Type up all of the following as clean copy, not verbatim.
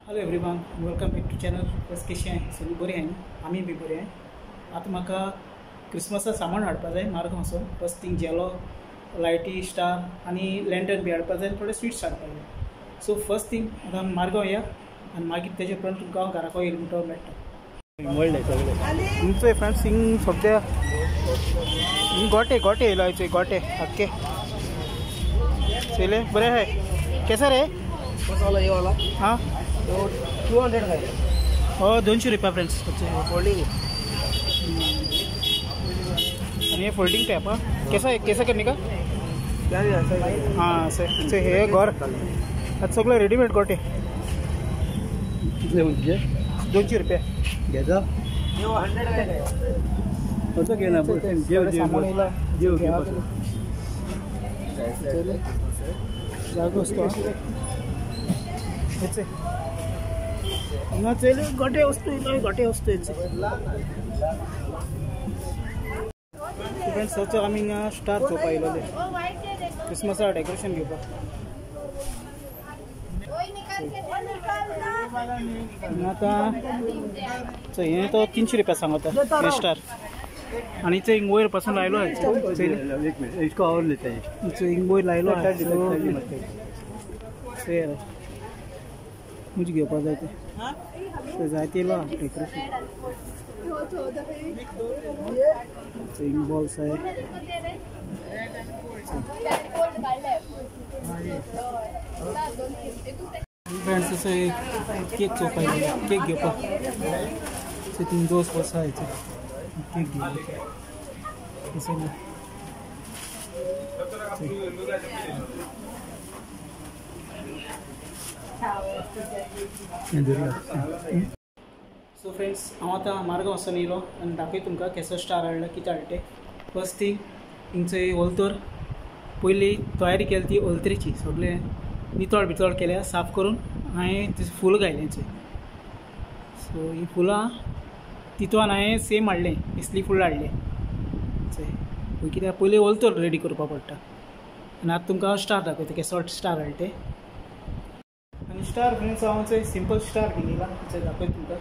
Hello everyone, welcome back to channel. Bus कशी आहे? सगळी बरी आहे न्ही? आमी बी बरी आहे. आता म्हाका क्रिसमसा सामान हाडपा जाय मार्गांव वचून. बस थिंग जेलो, लायटी, स्टार आनी लँटर्न बी हाडपा जाय, थोडे स्वीट्स हाडपा जाय. सो फर्स्ट थिंग आतां मार्गांव या आनी मागीर तेजे उपरांत तुमकां हांव घरा येयलो म्हणटा मेळटा. व्हडले सगळे तुमचे फ्रेंड्स हिंग सद्या हिंग गोटे येयलो आयचे गोटे आख्खे चले बरें आहाय. केसर रे? ये वाला हां 200 का है. हो 200 रुपया फ्रेंड्स. फोल्डिंग आणि हे फोल्डिंग टॅप. कैसा करणे का? क्या है हां से हे घर आता सगळं रेडीमेड गोटे. कितने म्हणजे 200 रुपया घ्यायचा. ये 100 का है. कसं घेणार जेव जागो असतो हेचे हिंगा चले गोटे वस्तू इलो गोटे वस्तू हेचे फ्रेंड्स. आमी हिंगा स्टार चोवपा येयलोले क्रिसमसा डेकोरेशन घेवपाक. आतां हें तो 300 रुपया सांगता हे स्टार. आणि ते हिंग वयर पासून लायलो इसको और लेते हैं. हिंग वयर लायलो मुझे घेवपा जाय ते जायते येयलो डेकोरेशन. हिंग बॉल्स आहे. फ्रेंड्स असं केक चोवपा येयलो केक घेवपाक. सो थिंग दोस वर्सां केक घेवपाक. सो फ्रेंड्स हांव आतां मार्गांव वचून येयलो आनी दाखय तुमकां केसो स्टार हाडला कितें हाडला तें. फर्स्ट थिंग हिंगचो ओलतोर पयली तयारी केली ती ओलतरीची. सगळें नितळ बितळ केल्या साफ करून हांवें तें फूल घायलें. सो ही फुलां तितून हांवें सेम हाडलें इसली फूल हाडलें. कित्याक पयलीं ओलतोर रेडी करपा पडटा. आनी आतां तुमकां हांव स्टार दाखयता केसो स्टार हाडला तें. आनी स्टार फ्रेंड्स हांव सिंपल स्टार घेतिला दाखयता तुमकां.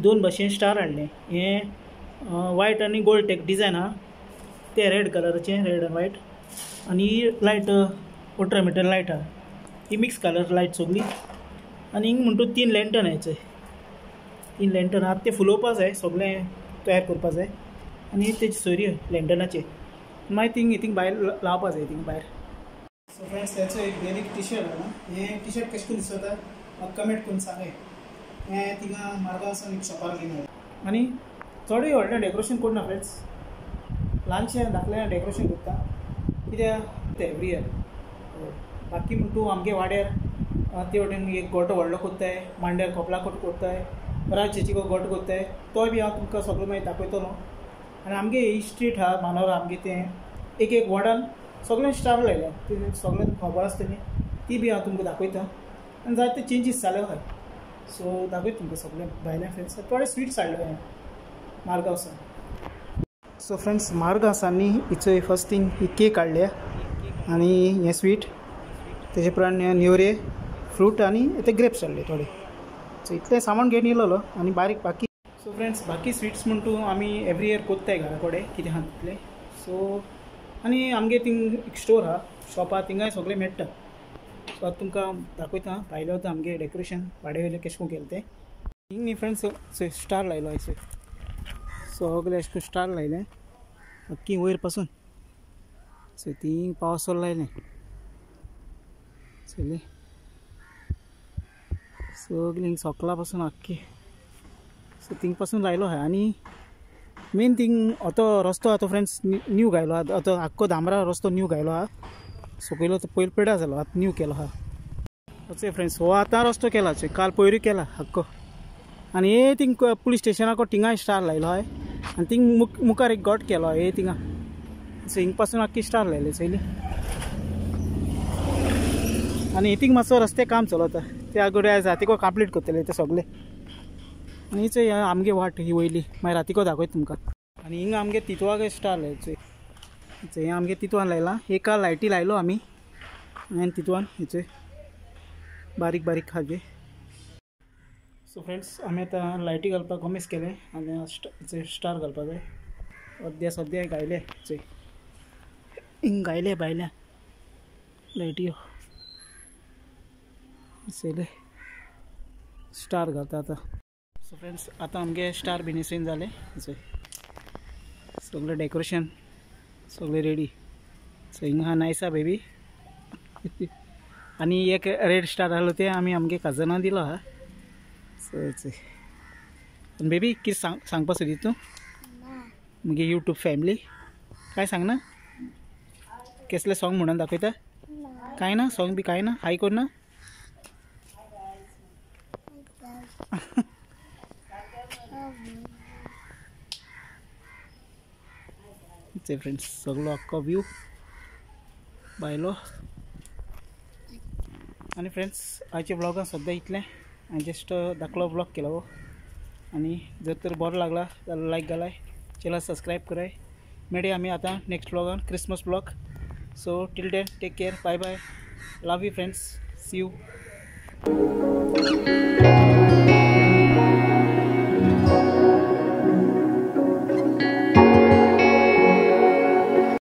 दोन भाशेन स्टार हाडले. हें वायट आनी गोल्ड टेक डिजायन आहा ते रेड कलराचे रेड आनी वायट. आनी लायट अल्ट्रामिटर लायट आहा ही मिक्स कलर लायट सगळी. आनी हिंग म्हणटा 3 लँटर्न हायचे. 3 लँटर्न आतां ते फुलोवपा जाय सगळें तयार करपा जाय. आनी तेजे सोयऱ्यो लँटर्नाचे मागीर थिंग भायर लावपा जाय थिंग भायर. सो फ्रेंड्स हेचो एक वेरीक टी शर्ट आहा. हें टी शर्ट कशें करून दिसता म्हाका कमेंट करून सांगाय. हें थिंगा मार्गांव वचून एक शॉपार घेवन हाडलें. आनी चडूय व्हडलें डेकोरेशन करना फ्रेंड्स. ल्हानशें धाकलें डेकोरेशन करता कित्याक ते एवरी इयर. बाकी म्हण तूं आमगे वाड्यार ते वटेन एक गोटो व्हडलो कोत्ताय, मांड्यार कपला कोट कोत्ताय, रातचेची गोटो कोत्ताय. तो बी हांव तुमकां सगळो मागीर दाखयतलो. आनी आमगे ही स्ट्रीट आहा मानोरा आमगे तें एक वॉर्डान सगळें स्टार लायल्या तें सगळें खबर आसता न्ही ती बी हांव तुमकां दाखयता. आनी जायते चेंजीस जाले आहाय. सो दाखयता तुमकां सगळें भायल्या फ्रेंड्स. थोडे स्वीट्स हाडले हांवें मार्गांव वचून. सो फ्रेंड्स मार्गांव वचून हिचो फर्स्ट थिंग ही केक हाडल्या आनी हें स्वीट तेजे उपरांत न्युरे फ्रूट आनी ते ग्रेप्स हाडले थोडे. सो इतलें सामान घेवन येयलो आनी बारीक बाकी. सो फ्रेंड्स बाकी स्वीट्स म्हण तूं आमी एवरी इयर कोत्ताय घरा कडेन कितें आहा तितलें. सो आनी आमगे थिंग एक स्टोर आहा शॉप आहा थिंगाय सगळें मेळटा. सो आतां तुमकां दाखयता भायले वता आमगे डेकोरेशन वाडे वयलें कशें करून केलें तें. हिंग न्ही फ्रेंड्स स्टार लायलो आयसर सगळें अशें करून स्टार लायलें अख्खी वयर पासून. सो तीं पावसोल लायलें चली सगळीं सोकला पासून आख्खी. सो थिंग पासून लायलो आहा. आनी मेन थिंग तो रस्तो आहा तो फ्रेंड्स न्यू घायलो आहा. तो आख्खो दामरा रस्तो न्यू घायलो आहा. सकयलो तो पयलो पेड्यार जालो आतां न्यू केलो आहा. अशें फ्रेंड्स हो आतां रस्तो केला काल पयरूय केला आख्खो. आनी हे थिंग पुलीस स्टेशनाक थिंगाय स्टार लायलो आहाय. आनी थिंग मुखार एक गोट केलो हे थिंगा. सो हिंग पासून आख्खी स्टार लायले चयली. आनी हितींग मातसो रस्ते काम चलता ते आगोडे आयज रातीको कंप्लीट करतले ते सगळे. आनी हिचे आमगे वाट ही वयली मागीर रातीको दाखयता तुमकां. आनी हिंगा आमगे तितवाक स्टार लायचे. हे आमगे तितवान लायला एका लायटी लायलो आमी आनी तितवान हेचे बारीक बारीक खाजे. सो फ्रेंड्स आमी आतां लायटी घालपाक कमीच केले आनी स्टार घालपाक जाय. सद्या गायले गायले भायल्या लायटी चले स्टार घालता आतां. सो फ्रेंड्स आतां आमगे स्टार बिनिसीन जाले. सगळें डेकोरेशन सगळें रेडी. सो हिंगा हा नायसा बेबी आनी एक रेड स्टार आहलो ते आमी आमगे काजनां दिलो हा. सो बेबी कितें सांगपा सोदी तूं मुगे यूट्यूब फॅमिली काय सांग ना. कसले सॉंग म्हणून दाखयता काय ना. सॉंग बी काय ना. हाय कोण ना. फ्रेंड्स सगळो अख्खो व्यू भायलो. आनी फ्रेंड्स आयच्या ब्लॉगान सद्या इतलें. हांवें जस्ट धाकलो ब्लॉग केलो आनी जर तर बरो लागला जाल्यार लायक घालाय, चॅनल सबस्क्रायब कराय. मेळया आमी आतां नेक्स्ट ब्लॉगान Christmas blog. So till then take care. Bye bye. Love you friends. See you.